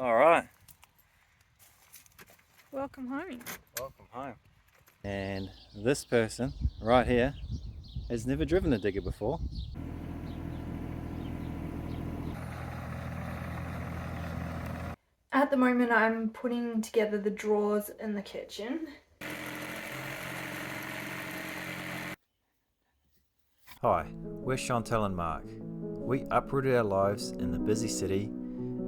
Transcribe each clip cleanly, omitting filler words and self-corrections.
All right. Welcome home. Welcome home. And this person right here has never driven a digger before. At the moment I'm putting together the drawers in the kitchen. Hi, we're Chantel and Mark. We uprooted our lives in the busy city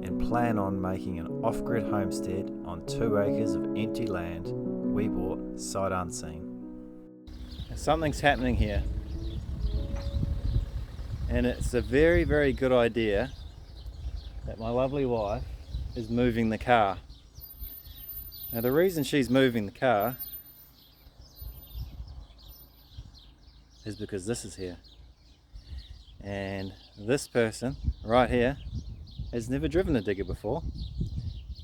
and plan on making an off-grid homestead on 2 acres of empty land we bought sight unseen. Something's happening here, and it's a very, very good idea that my lovely wife is moving the car. Now the reason she's moving the car is because this is here. And this person right here has never driven a digger before,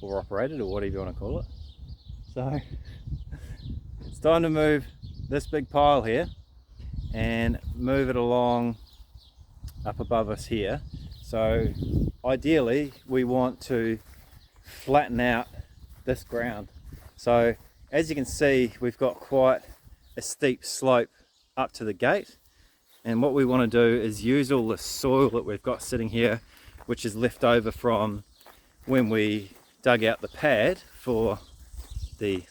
or operated, or whatever you want to call it. So it's time to move this big pile here and move it along up above us here. So ideally we want to flatten out this ground. So as you can see, we've got quite a steep slope up to the gate, and what we want to do is use all the soil that we've got sitting here, which is left over from when we dug out the pad for the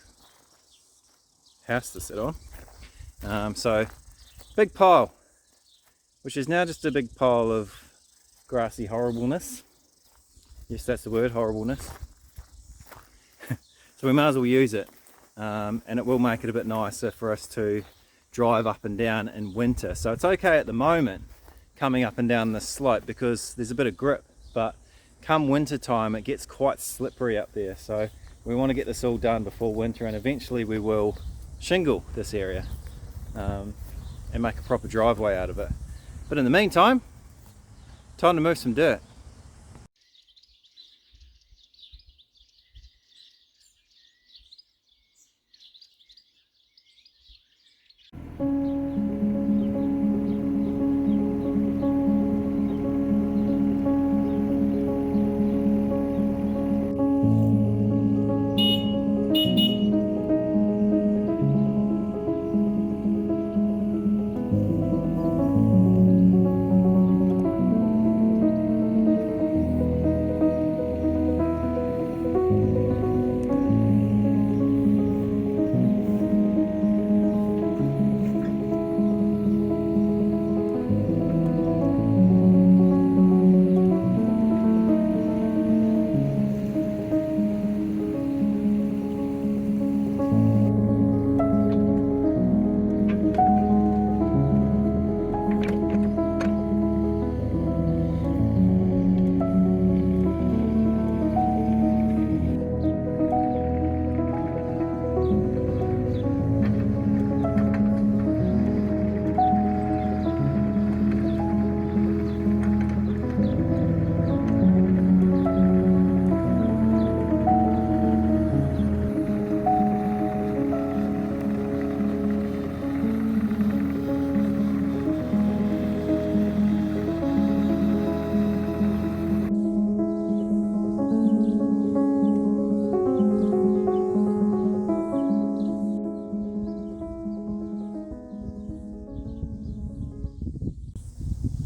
house to sit on. So big pile, which is now just a big pile of grassy horribleness. Yes, that's the word, horribleness. So we might as well use it, and it will make it a bit nicer for us to drive up and down in winter. So it's okay at the moment coming up and down this slope because there's a bit of grip, but come winter time it gets quite slippery up there. So we want to get this all done before winter, and eventually we will shingle this area and make a proper driveway out of it. But in the meantime, time to move some dirt.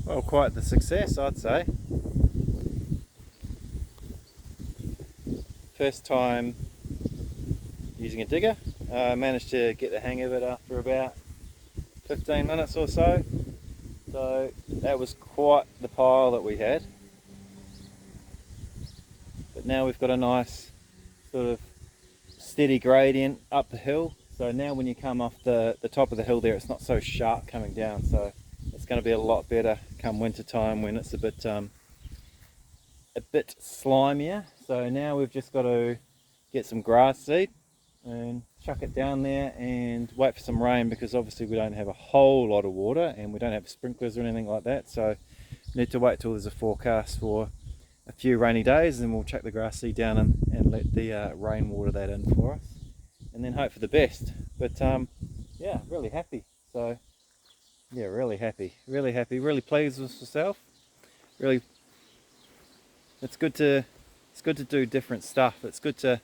Well, quite the success, I'd say. First time using a digger. I managed to get the hang of it after about 15 minutes or so. So that was quite the pile that we had. But now we've got a nice sort of steady gradient up the hill. So now when you come off the top of the hill there, it's not so sharp coming down. So it's going to be a lot better come winter time when it's a bit slimier. So now we've just got to get some grass seed and chuck it down there and wait for some rain, because obviously we don't have a whole lot of water and we don't have sprinklers or anything like that. So we need to wait till there's a forecast for a few rainy days, and we'll chuck the grass seed down and let the rain water that in for us, and then hope for the best. But yeah, really happy. So yeah, really happy, really pleased with myself. Really, it's good to It's good to do different stuff. It's good to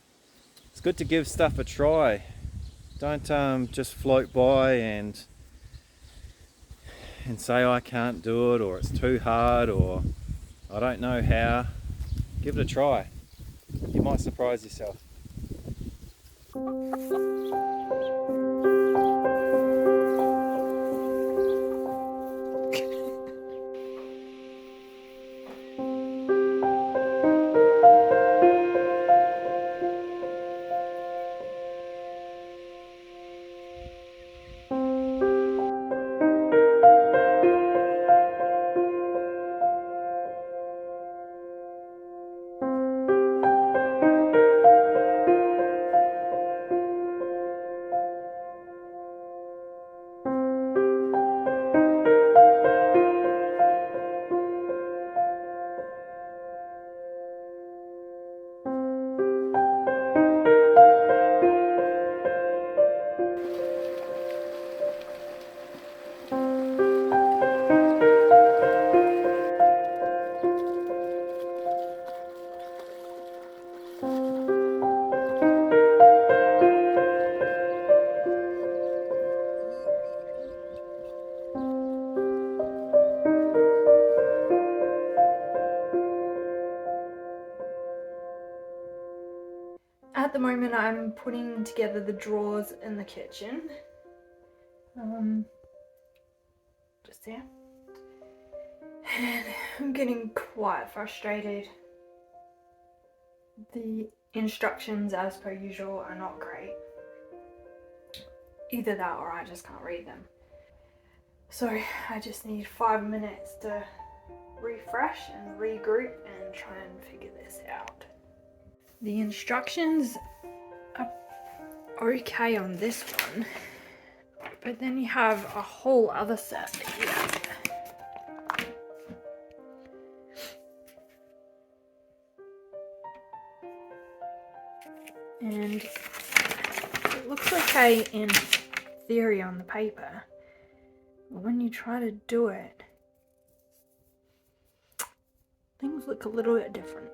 give stuff a try. Don't just float by and say I can't do it, or it's too hard, or I don't know how. Give it a try. You might surprise yourself. At the moment I'm putting together the drawers in the kitchen. Just there. And I'm getting quite frustrated. The instructions, as per usual, are not great. Either that or I just can't read them. So I just need 5 minutes to refresh and regroup and try and figure this out. The instructions are okay on this one, but then you have a whole other set here. And it looks okay in theory on the paper, but when you try to do it, things look a little bit different.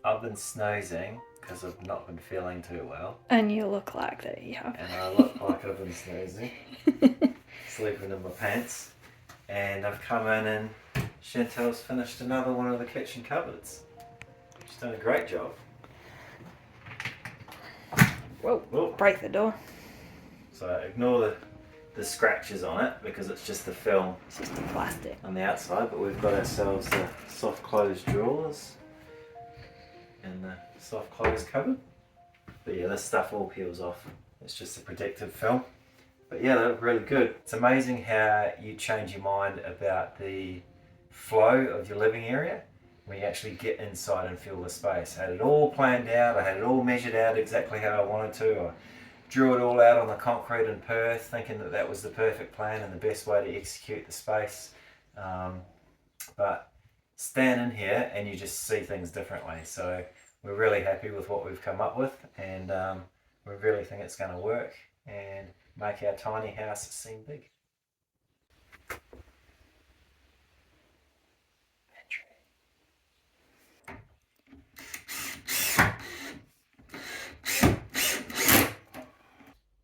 I've been snoozing because I've not been feeling too well. And you look like that you have. And I look like I've been snoozing. Sleeping in my pants. And I've come in and Chantel's finished another one of the kitchen cupboards. She's done a great job. Whoa, Whoa. break the door. So ignore the scratches on it because it's just the film It's just the plastic. on the outside, but we've got ourselves the soft closed drawers and the soft closed cupboard. But yeah, this stuff all peels off. It's just a protective film. But yeah, they look really good. It's amazing how you change your mind about the flow of your living area when you actually get inside and feel the space. I had it all planned out, I had it all measured out exactly how I wanted to. I drew it all out on the concrete in Perth, thinking that that was the perfect plan and the best way to execute the space. But stand in here and you just see things differently. So we're really happy with what we've come up with, and we really think it's going to work and make our tiny house seem big.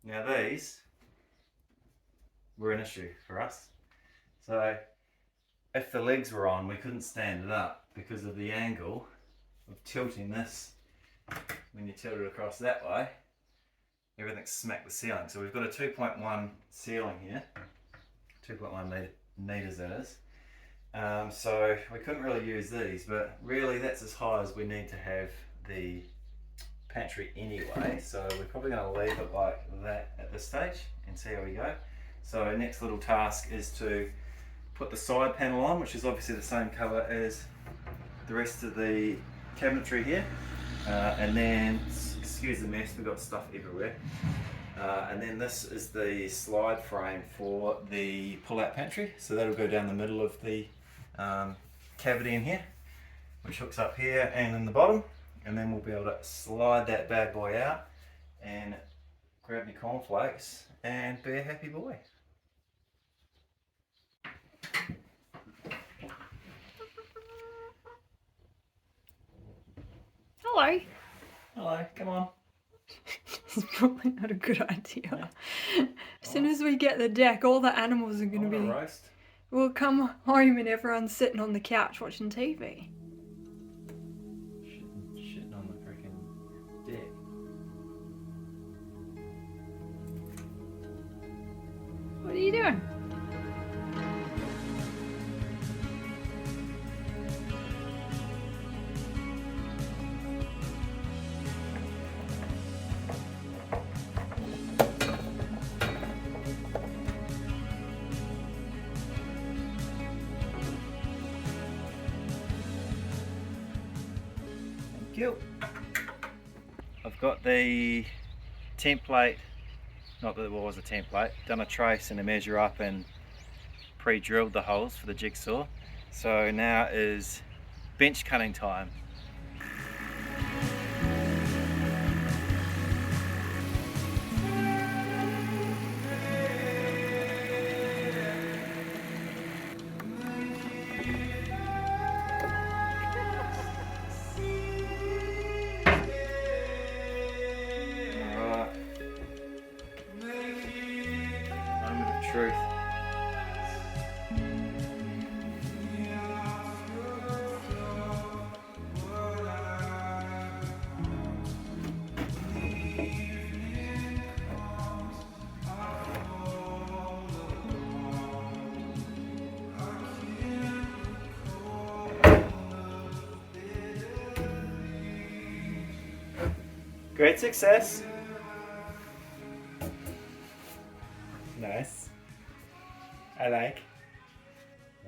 Now these were an issue for us. So if the legs were on, we couldn't stand it up because of the angle of tilting this. When you tilt it across that way, everything smacked the ceiling. So we've got a 2.1 ceiling here, 2.1 meters that is. So we couldn't really use these, but really that's as high as we need to have the pantry anyway. So we're probably going to leave it like that at this stage and see how we go. So our next little task is to put the side panel on, which is obviously the same colour as the rest of the cabinetry here. And then, excuse the mess, we've got stuff everywhere. And then this is the slide frame for the pull-out pantry. So that'll go down the middle of the cavity in here, which hooks up here and in the bottom. And then we'll be able to slide that bad boy out and grab your cornflakes and be a happy boy. Hello. Hello, come on. It's probably not a good idea. As soon as we get the deck, all the animals are going to be... roast. We'll come home and everyone's sitting on the couch watching TV. Shitting on the freaking deck. What are you doing? I've got the template, not that it was a template, done a trace and a measure up and pre-drilled the holes for the jigsaw. So now is bench cutting time. Truth. Great success. Nice. I like.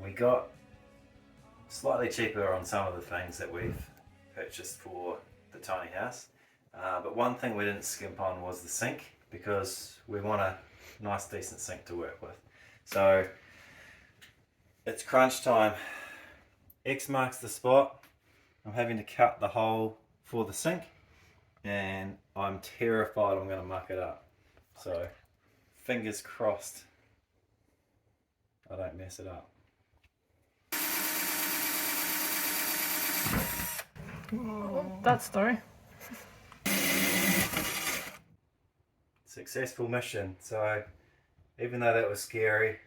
We got slightly cheaper on some of the things that we've purchased for the tiny house, but one thing we didn't skimp on was the sink, because we want a nice decent sink to work with. So it's crunch time. X marks the spot. I'm having to cut the hole for the sink and I'm terrified I'm going to muck it up. So fingers crossed I don't mess it up. That story. Successful mission. So even though that was scary,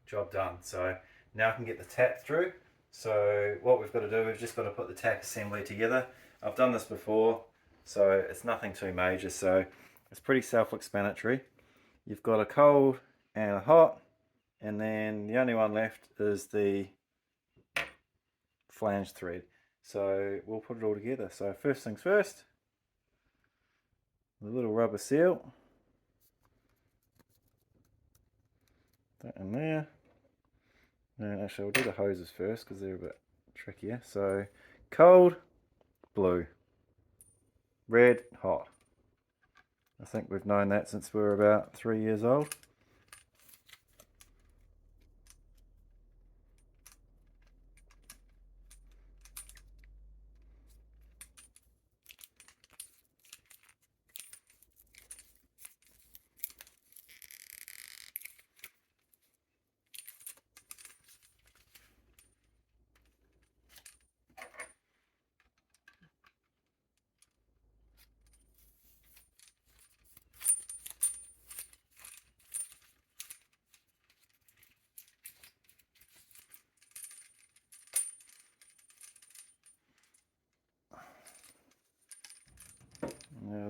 job done. So now I can get the tap through. So what we've got to do, we've just got to put the tap assembly together. I've done this before, so it's nothing too major. So it's pretty self-explanatory. You've got a cold and a hot, and then the only one left is the flange thread. So we'll put it all together. So first things first, the little rubber seal. That in there. And actually we'll do the hoses first because they're a bit trickier. So cold, blue, red, hot. I think we've known that since we were about 3 years old.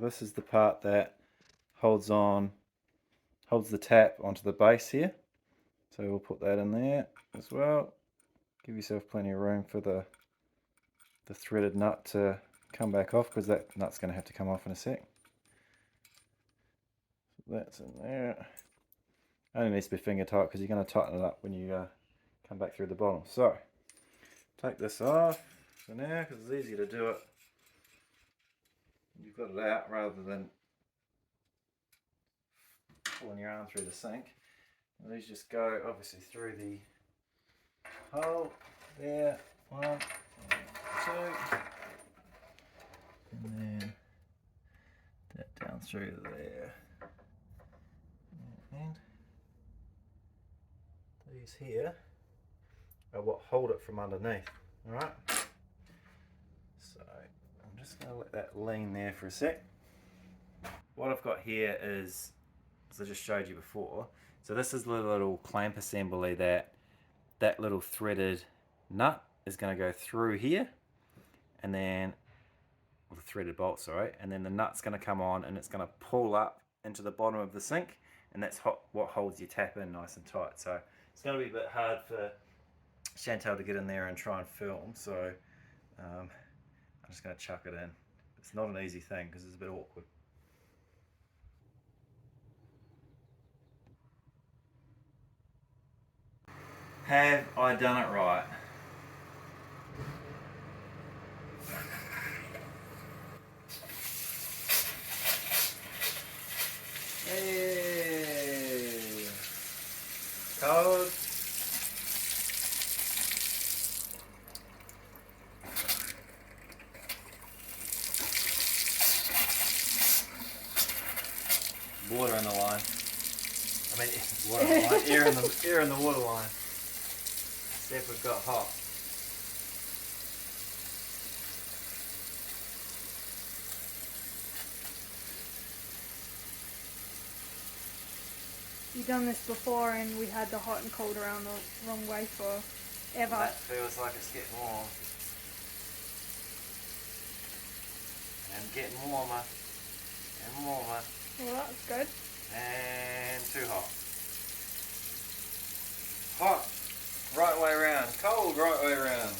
this is the part that holds the tap onto the base here. So we'll put that in there as well. Give yourself plenty of room for the threaded nut to come back off, because that nut's going to have to come off in a sec. So that's in there. Only needs to be finger tight because you're going to tighten it up when you come back through the bottom. So take this off for now because it's easier to do it. You've got it out rather than pulling your arm through the sink. And these just go obviously through the hole there, 1 and 2, and then that down through there. And these here are what hold it from underneath. Alright, so I'm just going to let that lean there for a sec. What I've got here is, as I just showed you before, so this is the little clamp assembly that little threaded nut is going to go through here, and then, well, the threaded bolt, sorry, and then the nut's going to come on and it's going to pull up into the bottom of the sink, and that's what holds your tap in nice and tight. So it's going to be a bit hard for Chantal to get in there and try and film, so I'm just going to chuck it in. It's not an easy thing because it's a bit awkward. Have I done it right? Hey, cold. Water in the line. I mean, water in the line. Air in the water line. See if we've got hot. You've done this before and we had the hot and cold around the wrong way forever. That feels like it's getting warm. And getting warmer. And warmer. Well, that's good. And too hot. Hot, right way around. Cold, right way around.